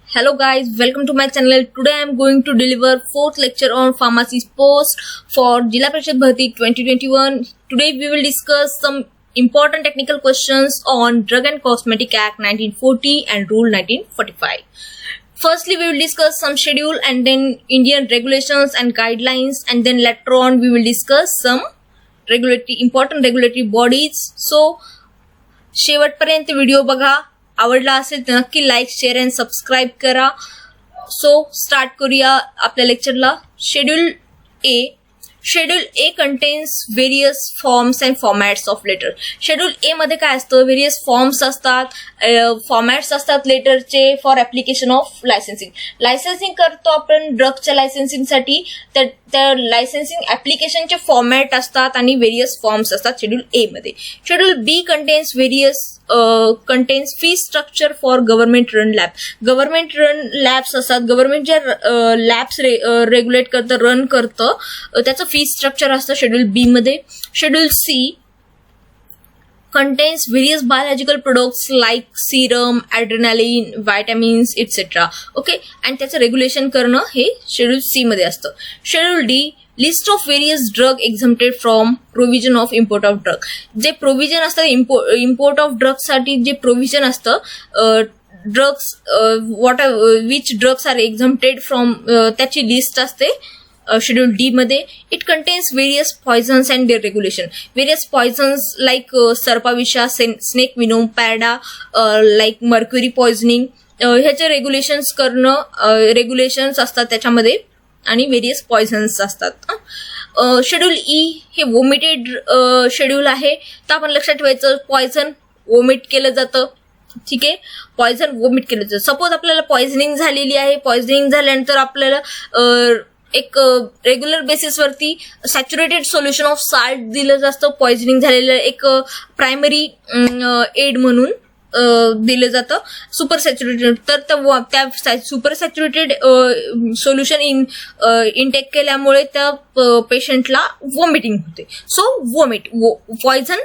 Hello guys, welcome to my channel. Today I am going to deliver fourth lecture on pharmacy's post for Jilla Parishad Bharti 2021. Today we will discuss some important technical questions on Drug and Cosmetic Act 1940 and Rule 1945. Firstly, we will discuss some schedule and then Indian regulations and guidelines, and then later on we will discuss some important regulatory bodies. So शेवटपर्यंत video बघा. आवडला असेल तर नक्की like, share and subscribe करा. So start करूया आपल्या लेक्चरला. Schedule A contains various forms and formats of letter. Schedule A मध्ये काय असतं? व्हेरियस फॉर्म्स असतात, फॉर्मॅट्स असतात लेटरचे for application of licensing. Licensing करतो आपण ड्रगच्या लायसन्सिंगसाठी, त्या लायसन्सिंग ऍप्लिकेशनचे फॉर्मॅट असतात आणि व्हेरियस फॉर्म्स असतात शेड्यूल ए मध्ये. Schedule B contains fee structure for government run lab. Government run labs असतात, गव्हर्नमेंट ज्या लॅब्स रेग्युलेट करतं, रन करतं, त्याचं फी स्ट्रक्चर असतं शेड्यूल बी मध्ये. Schedule C contains various biological products like serum, adrenaline, vitamins, etc. Okay, and त्याचं regulation करणं हे शेड्यूल सी मध्ये असतं. Schedule D list of various drug exempted from provision of import of drug. जे provision असतं import of drug साठी जे provision असतं, drugs which drugs are exempted from, त्याची लिस्ट असते शेड्यूल डी मध्ये. It contains various poisons and their regulation. Various poisons like सर्पाविषा, snake venom, पॅडा, लाईक मर्क्युरी पॉयझनिंग, ह्याचे रेग्युलेशन्स असतात त्याच्यामध्ये, आणि व्हेरियस पॉयझन्स असतात. शेड्यूल ई हे वोमिटेड शेड्यूल आहे. तर आपण लक्षात ठेवायचं, पॉयझन वोमिट केलं जातं. ठीक आहे, पॉयझन वोमिट केलं जातं. सपोज आपल्याला पॉयझनिंग झालेली आहे, पॉयझनिंग झाल्यानंतर आपल्याला एक रेग्युलर बेसिसवरती सॅच्युरेटेड सोल्युशन ऑफ साल्ट दिलं जातं. पॉयझनिंग झालेलं एक प्रायमरी एड म्हणून दिलं जातं. सुपर सॅच्युरेटेड, तर त्या सुपर सॅच्युरेटेड सोल्युशन इनटेक केल्यामुळे त्या पेशंटला वॉमिटिंग होते. सो पॉयझन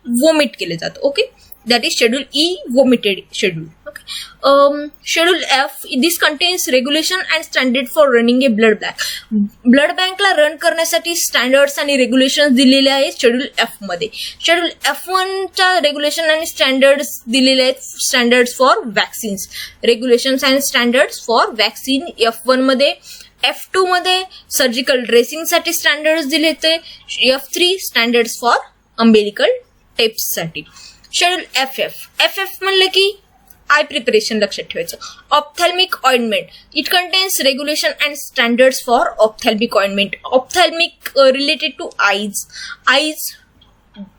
वॉमिट केले जातं. Okay, that is schedule E, vomited schedule. Okay. Schedule F, this contains regulation and standard for running a blood bank. Blood बँकला run करण्यासाठी स्टँडर्ड्स आणि regulation दिलेले आहेत शेड्यूल एफ मध्ये. शेड्यूल F1 च्या regulation आणि स्टँडर्ड्स दिलेले आहेत. Standards for vaccines, regulations and standards for vaccine F1 मध्ये. F2 मध्ये सर्जिकल ड्रेसिंग साठी स्टँडर्ड्स दिले होते. F3 standards for umbilical tapes साठी. शेड्यूल एफ म्हणलं की आय प्रिपरेशन लक्षात ठेवायचं. Ophthalmic ointment, it contains regulation and standards for ophthalmic ointment. Ophthalmic related two eyes,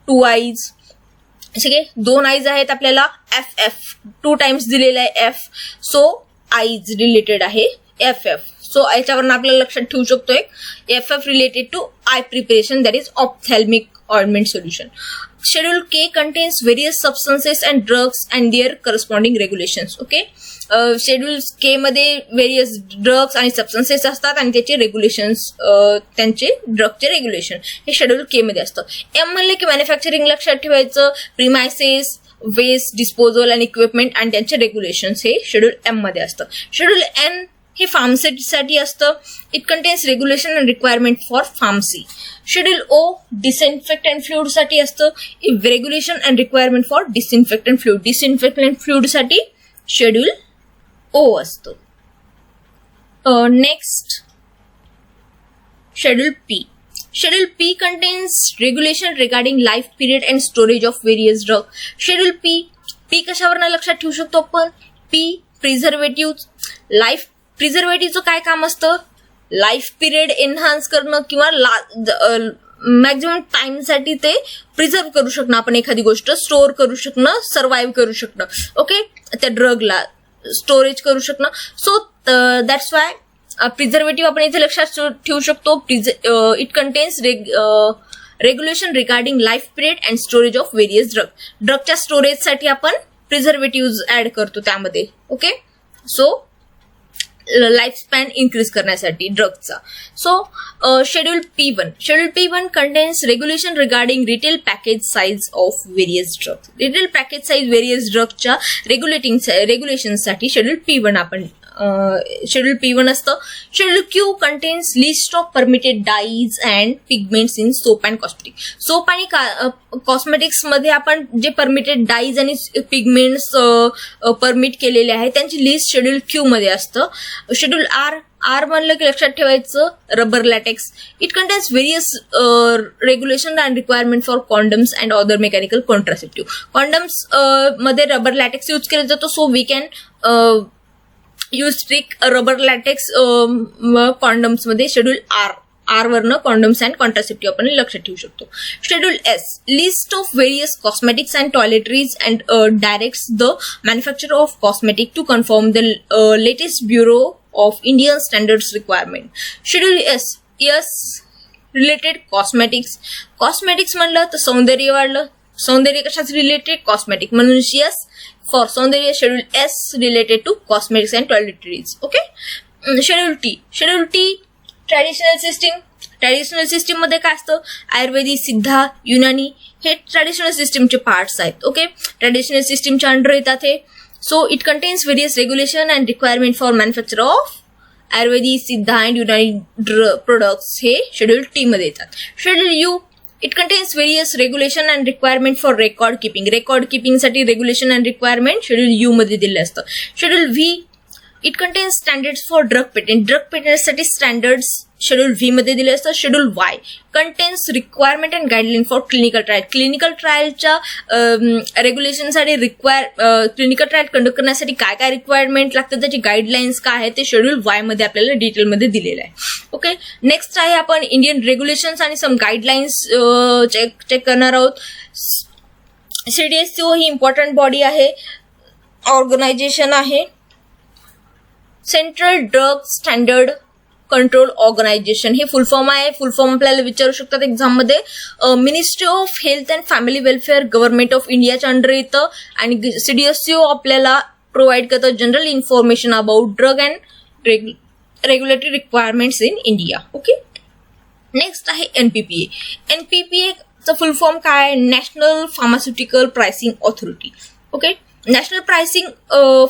2 eyes, ठीक आहे, 2 आईज आहेत आपल्याला. एफ 2 टाइम्स दिलेला आहे एफ, सो आईज रिलेटेड आहे एफ. सो याच्यावरून आपल्याला लक्षात ठेवू शकतो F related to eye preparation, that is ophthalmic ointment solution. Schedule K contains various substances and drugs and their corresponding regulations. Okay, schedule K मध्ये व्हेरियस ड्रग्स आणि substances असतात आणि त्याचे रेग्युलेशन्स, त्यांचे ड्रगचे रेग्युलेशन हे शेड्यूल के मध्ये असतं. M म्हणले की मॅन्युफॅक्चरिंग लक्षात ठेवायचं. प्रिमायसेस, वेस्ट डिस्पोजल आणि इक्विपमेंट आणि त्यांचे रेग्युलेशन्स हे शेड्यूल एम मध्ये असतं. शेड्यूल एन हे फार्मसीसाठी असतं. It contains regulation and requirement for pharmacy. Schedule O disinfectant fluid साठी असतं. Regulation and requirement for disinfectant fluid. Disinfectant fluid साठी शेड्यूल ओ असतं. Next schedule P. Schedule P contains regulation regarding life period and storage of various drug. Schedule P कशावरनं लक्षात ठेवू शकतो आपण? P preservative. Life प्रिझर्वेटिव्हचं काय काम असतं? लाईफ पिरियड एनहान्स करणं किंवा मॅक्झिमम टाइमसाठी ते प्रिझर्व करू शकणं, आपण एखादी गोष्ट स्टोअर करू शकणं, सर्व्हाइव्ह करू शकणं. ओके, त्या ड्रगला स्टोरेज करू शकणं. सो दॅट्स वाय प्रिझर्वेटिव्ह आपण इथे लक्षात ठेवू शकतो. It contains regulation regarding life period and storage of various drug. ड्रगच्या स्टोरेजसाठी आपण प्रिझर्वेटिव्ह ऍड करतो त्यामध्ये. Okay, so life span increase करण्यासाठी ड्रगचा. So schedule P1 contains regulation regarding retail package size of various drug. Retail package size various ड्रगच्या रेग्युलेशनसाठी schedule P1 आपण शेड्यूल P1 असतं. Schedule Q contains list of permitted dies and pigments in soap and cosmetic. Soap आणि cosmetics मध्ये आपण जे permitted dies आणि pigments permit केलेले आहेत त्यांची लिस्ट शेड्यूल Q मध्ये असतं. शेड्यूल R म्हणलं की लक्षात ठेवायचं rubber latex. It contains various regulation and requirement for condoms and other mechanical contraceptive. Condoms मध्ये रबर लॅटेक्स यूज केला जातो, so we can use strict rubber latex condoms मध्ये. शेड्यूल R वरनं कॉन्डम्स अँड कॉन्ट्रासेप्टिव्ह आपण लक्षात ठेवू शकतो. Schedule S list of various cosmetics and toiletries and directs the manufacture of cosmetic to confirm the latest Bureau of Indian Standards requirement. Schedule S related cosmetics. Cosmetics म्हणलं तर सौंदर्य वाढलं. सौंदर्य कशाच रिलेटेड? कॉस्मेटिक. म्हणून S फॉर सौंदर्य. Schedule S related to cosmetics and toiletries. Okay. Schedule T traditional system. Traditional system मध्ये काय असतं? आयुर्वेदिक, सिद्धा, युनानी हे ट्रॅडिशनल सिस्टीमचे पार्ट्स आहेत. ओके. ट्रॅडिशनल सिस्टीमच्या अंडर येतात हे. So it contains various regulation and requirement for manufacture of Ayurvedic, Siddha and Unani products हे शेड्यूल T मध्ये येतात. Schedule U it contains various regulation and requirement for record keeping. Record किपिंगसाठी regulation and requirement schedule U मध्ये दिले असतं. Schedule V it contains standards for drug patent. Drug पेटेंटसाठी standards schedule V मध्ये दिले असतात. Schedule Y contains requirement and guideline for clinical trial. Clinical ट्रायलच्या रेग्युलेशनसाठी clinical trial conduct करण्यासाठी काय काय रिक्वायरमेंट लागतात त्याची गाईडलाईन्स काय आहे ते शेड्यूल Y मध्ये आपल्याला डिटेलमध्ये दिलेलं आहे. ओके. नेक्स्ट आहे आपण इंडियन रेग्युलेशन्स आणि सम गाईडलाईन्स चेक करणार आहोत. CDSCO ही इम्पॉर्टंट बॉडी आहे, ऑर्गनायझेशन आहे. Central drug standard control organisation हे फुल फॉर्म आहे. फुल फॉर्म आपल्याला विचारू शकतात एक्झाम मध्ये. Ministry of health and family welfare government of इंडियाच्या अंडर येतं आणि CDSCO आपल्याला प्रोव्हाइड करतं general information about drug and regulatory requirements in India. Okay. Next आहे NPPA. NPPA चा फुल फॉर्म काय आहे? National pharmaceutical pricing authority. Okay. National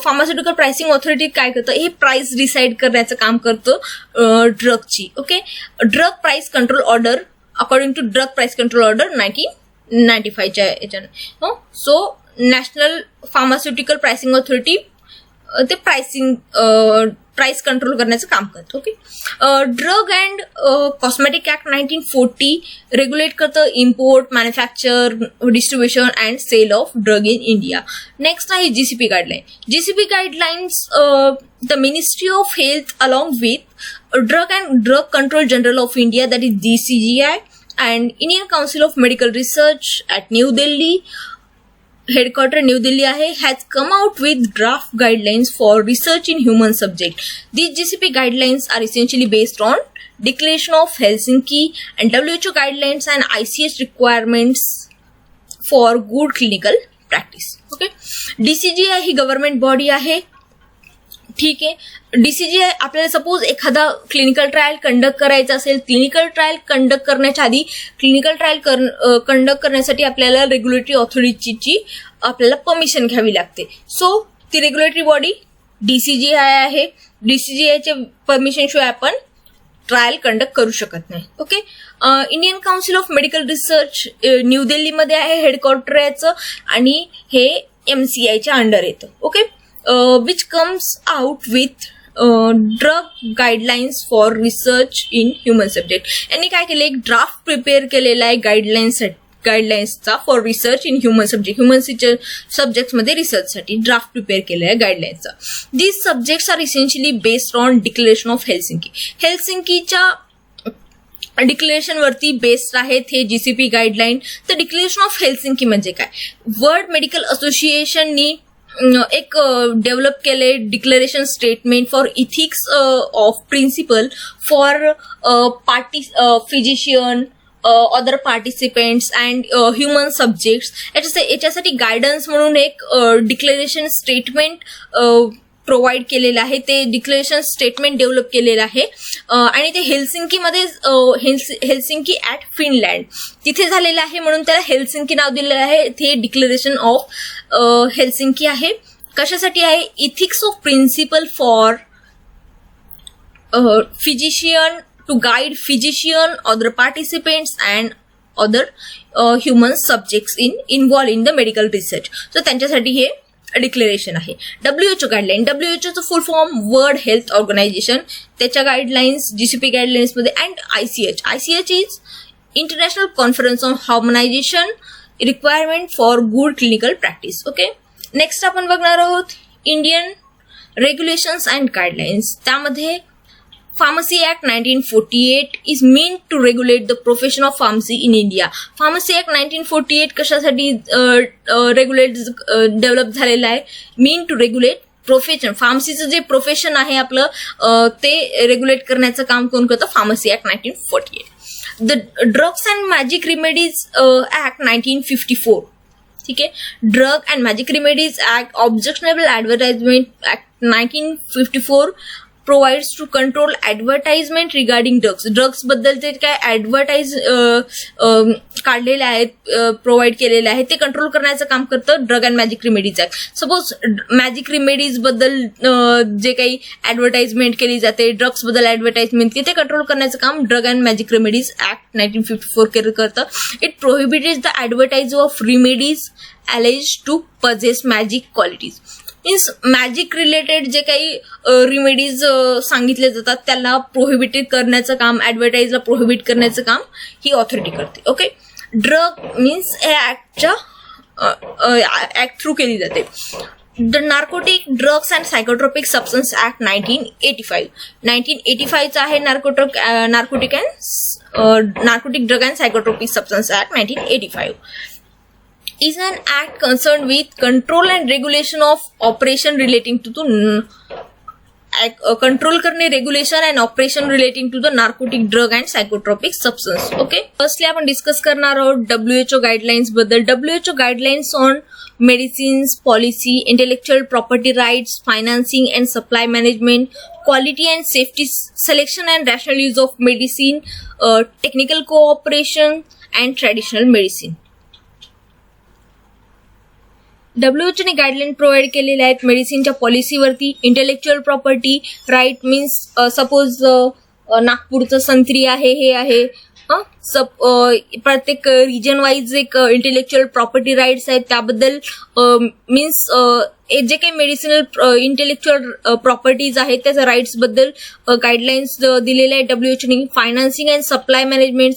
pharmaceutical pricing authority काय करतं? हे प्राइस डिसाईड करण्याचं काम करतं ड्रगची. Okay. Drug price control order according to drug price control order 1995च्या याच्यानं. So national pharmaceutical pricing authority ते प्राइस कंट्रोल करण्याचं काम करतं. Okay. Drug and cosmetic act 1940 regulate करतं import, manufacture, distribution and sale of drug in India. Next आहे GCP guideline. GCP guidelines the ministry of health along with drug and drug control general of India that is DCGI and Indian council of medical research at New Delhi, headquarter New Delhi आहे, has come out with draft guidelines for research in human subject. These GCP guidelines are essentially based on Declaration of Helsinki and WHO guidelines and ICH requirements for good clinical practice. Okay. DCGI he government body आहे. ठीक आहे. DCGI आपल्याला suppose एखादा clinical trial conduct करायचा असेल, clinical trial conduct करण्याच्या आधी clinical trial conduct करण्यासाठी आपल्याला रेग्युलेटरी ऑथॉरिटीची आपल्याला परमिशन घ्यावी लागते. सो ती रेग्युलेटरी बॉडी DCGI आहे. DCGIच्या परमिशन शिवाय आपण ट्रायल कंडक्ट करू शकत नाही. Okay. Indian council of medical research New दिल्लीमध्ये आहे, हेडक्वार्टर याचं, आणि हे MCIच्या अंडर येतं. Okay. which comes out with drug guidelines for research in human subject. यांनी काय केलं? एक ड्राफ्ट प्रिपेअर केलेला आहे गाईडलाईन्सचा for research in human subject. Human सब्जेक्ट्समध्ये रिसर्चसाठी ड्राफ्ट प्रिपेअर केला आहे गाईडलाईन्सचा. These subjects are essentially based on declaration of Helsinki. हेल्सिंकीच्या डिक्लेरेशन वरती बेस्ड आहेत हे GCP गाईडलाईन. तर डिक्लेरेशन ऑफ हेल्सिंकी म्हणजे काय? वर्ल्ड मेडिकल असोसिएशननी एक डेव्हलप केले declaration statement for ethics of principle for physician, other participants and human subjects. याच्यासाठी गायडन्स म्हणून एक डिक्लेरेशन स्टेटमेंट प्रोव्हाइड केलेलं आहे. ते डिक्लेरेशन स्टेटमेंट डेव्हलप केलेलं आहे आणि ते हेल्सिंकीमध्ये हेल्सिंकी ॲट फिनलँड तिथे झालेलं आहे, म्हणून त्याला हेल्सिंकी नाव दिलेलं आहे. ते डिक्लेरेशन ऑफ हेल्सिंकी आहे. कशासाठी आहे? Ethics of principle for physician to guide physician, other participants and other human subjects involved in the medical research. So त्यांच्यासाठी हे डिक्लेरेशन आहे. WHO guideline, WHOचं full form world health organisation, त्याच्या guidelines GCP guidelines मध्ये and ICH is international conference on हार्मोनायझेशन requirement for good clinical practice. Okay, next आपण बघणार आहोत Indian regulations and guidelines. त्यामध्ये Pharmacy Act 1948 is meant to regulate the profession of pharmacy in India. Pharmacy Act 1948 कशासाठी regulate develop झालेला आहे? मीन to regulate profession, फार्मसीचं जे profession आहे आपलं ते रेग्युलेट करण्याचं काम कोण करतं? Pharmacy act 1948. The drugs and magic remedies act 1954. ठीक आहे, drug and magic remedies act, objectionable advertisement act 1954 provides to control advertisement regarding drugs. Drugs बद्दल जे काय ऍडव्हर्टाइज काढलेले आहेत, प्रोव्हाइड केलेले आहे, ते कंट्रोल करण्याचं काम करतं drug and magic remedies act. Suppose magic remedies बद्दल जे काही ऍडव्हर्टाइजमेंट केली जाते, ड्रग्स बद्दल ऍडव्हर्टाइजमेंट ते कंट्रोल करण्याचं काम drug and magic remedies act 1954 करतं. It prohibited the advertise of remedies alleged to possess magic qualities. Means magic related जे काही रेमेडीज सांगितले जातात त्याला प्रोहिबिटेड करण्याचं काम, ऍडव्हर्टाइजला प्रोहिबिट करण्याचं काम ही ऑथॉरिटी करते. ओके, ड्रग मीन्स या ऍक्टच्या ऍक्ट थ्रू केली जाते. The narcotic drugs and psychotropic substance act 1985. 1985 आहे narcotic drug and psychotropic substance act 1985. is an act concerned with control and regulation of operation relating to the control करणे, regulation and operation relating to the narcotic drug and psychotropic substance. Okay, firstly आपण discuss करणार आहोत WHO guidelines बद्दल. WHO guidelines on medicines policy, intellectual property rights, financing and supply management, quality and safety, selection and rational use of medicine, technical cooperation and traditional medicine. WHO ने guideline provide केलेल्या आहेत मेडिसिनच्या पॉलिसीवरती. Intellectual property right means suppose नागपूरचं संत्री आहे, हे आहे, प्रत्येक रिजन वाईज एक इंटेलेक्च्युअल प्रॉपर्टी राईट्स आहेत त्याबद्दल मीन्स जे काही मेडिसिनल इंटेलेक्च्युअल प्रॉपर्टीज आहेत त्याच्या राईट्स बद्दल गाईडलाईन्स दिलेल्या आहेत WHOने. फायनान्सिंग अँड सप्लाय मॅनेजमेंट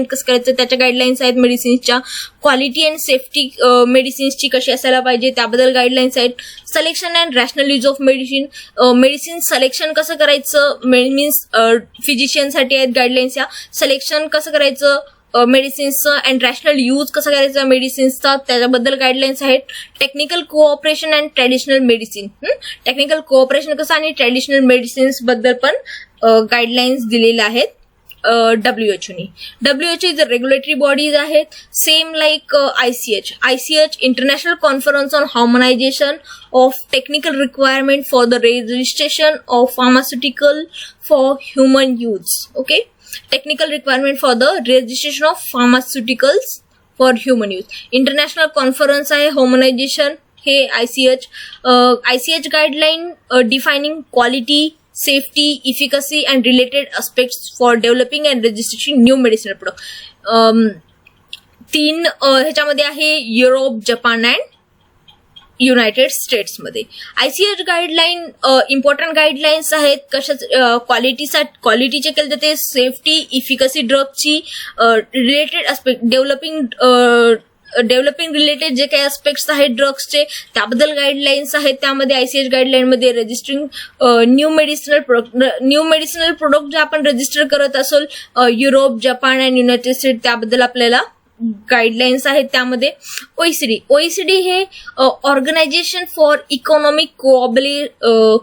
कसं करायचं त्याच्या गाईडलाईन्स आहेत मेडिसिन्सच्या. क्वालिटी अँड सेफ्टी मेडिसिन्सची कशी असायला पाहिजे त्याबद्दल गाईडलाईन्स आहेत. Selection and rational use of medicine selection कसं करायचं मीन्स फिजिशियनसाठी आहेत गाईडलाईन्स. या सिलेक्शन कसं करायचं मेडिसिन्सचं अँड रॅशनल यूज कसं करायचं मेडिसिन्सचा त्याच्याबद्दल गाईडलाईन्स आहेत. Technical cooperation and traditional medicine, technical cooperation कसं आणि ट्रॅडिशनल मेडिसिन्स बद्दल पण गाईडलाईन्स दिलेल्या आहेत WHO. WHO is regulatory bodies आहेत same like ICH international conference on harmonisation of technical requirement for the registration of pharmaceutical for human use. Okay, technical requirement for the registration of pharmaceuticals for human use. International conference आहे harmonisation हे ICH guideline defining quality, safety, efficacy and related aspects for developing and registration new medicinal product. 3 ह्याच्यामध्ये आहे Europe, Japan and United स्टेट्समध्ये. ICH guideline important guidelines आहेत कशा क्वालिटीचे केले जाते, सेफ्टी, इफिकसी ड्रगची रिलेटेड अस्पेक्ट, डेव्हलपिंग रिलेटेड जे काही अस्पेक्ट्स आहेत ड्रग्सचे त्याबद्दल गाईडलाईन्स आहेत. त्यामध्ये ICH गाईडलाईनमध्ये रजिस्टरिंग न्यू मेडिसिनल प्रोडक्ट जे आपण रजिस्टर करत असेल Europe, Japan and United State त्याबद्दल आपल्याला गाईडलाईन्स आहेत. त्यामध्ये OECD हे organisation for economic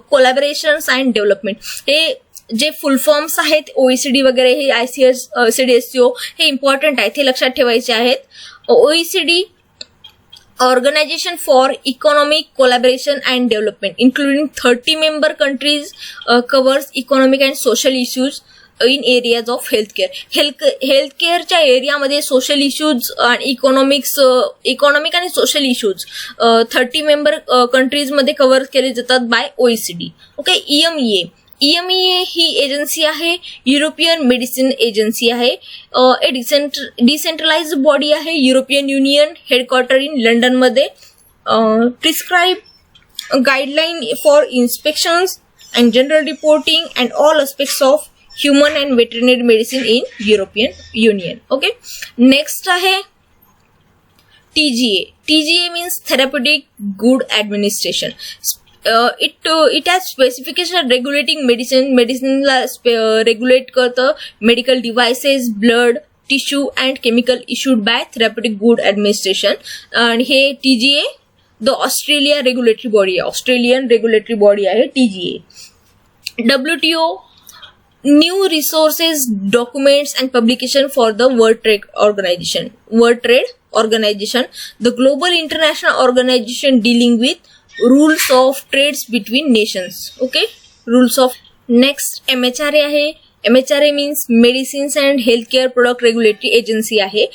collaboration and development. हे जे फुल फॉर्म्स आहेत OECD वगैरे हे ICH, CDSCO हे इम्पॉर्टंट आहेत, हे लक्षात ठेवायचे आहेत. OECD Organization for Economic Collaboration and Development, including 30 member countries, covers economic and social issues in areas of healthcare. हेल्थकेअरच्या एरियामध्ये सोशल इश्यूज आणि इकॉनॉमिक आणि सोशल इश्यूज 30 मेंबर कंट्रीजमध्ये कव्हर केले जातात by OECD. Okay, EMEA EMEA ही agency आहे, European medicine agency आहे. डिसेंट्रलाइज बॉडी आहे, European union, headquarter in London मध्ये. Prescribe guideline for inspections and general reporting and all aspects of human and veterinary medicine in European union. Okay, next आहे TGA. TGA means Therapeutic Good Administration. It has specification regulating medicine ला regulate करतं medical devices, blood, tissue and chemical issued by Therapeutic Good Administration. आणि हे TGA the Australia regulatory body आहे, Australian regulatory body आहे TGA. WTO New Resources, Documents and Publication for the World Trade Organization. World Trade Organization, the global international organization dealing with rules of trades between nations. Okay, rules of. Next MHRA आहे. MHRA means Medicines and Healthcare Product Regulatory Agency आहे.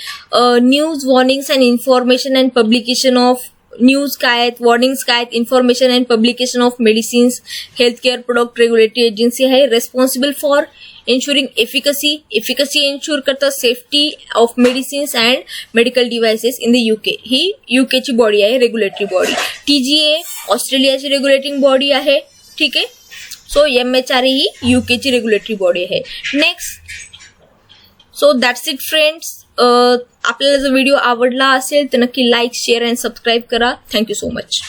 News, warnings and information and publication of news काय आहेत, warnings काय आहेत, information and publication of medicines, healthcare product regulatory agency आहे. Responsible for ensuring efficacy ensure करतं safety of medicines and medical devices in the UK. ही UKची body आहे, regulatory body. TGA ऑस्ट्रेलियाची रेग्युलेटिंग बॉडी आहे. ठीक आहे, सो MHRA ही UKची रेग्युलेटरी बॉडी आहे. Next, so that's it friends. आपल्याला जर व्हिडिओ आवडला असेल तर नक्की लाईक, शेअर अँड सबस्क्राईब करा. Thank you so much.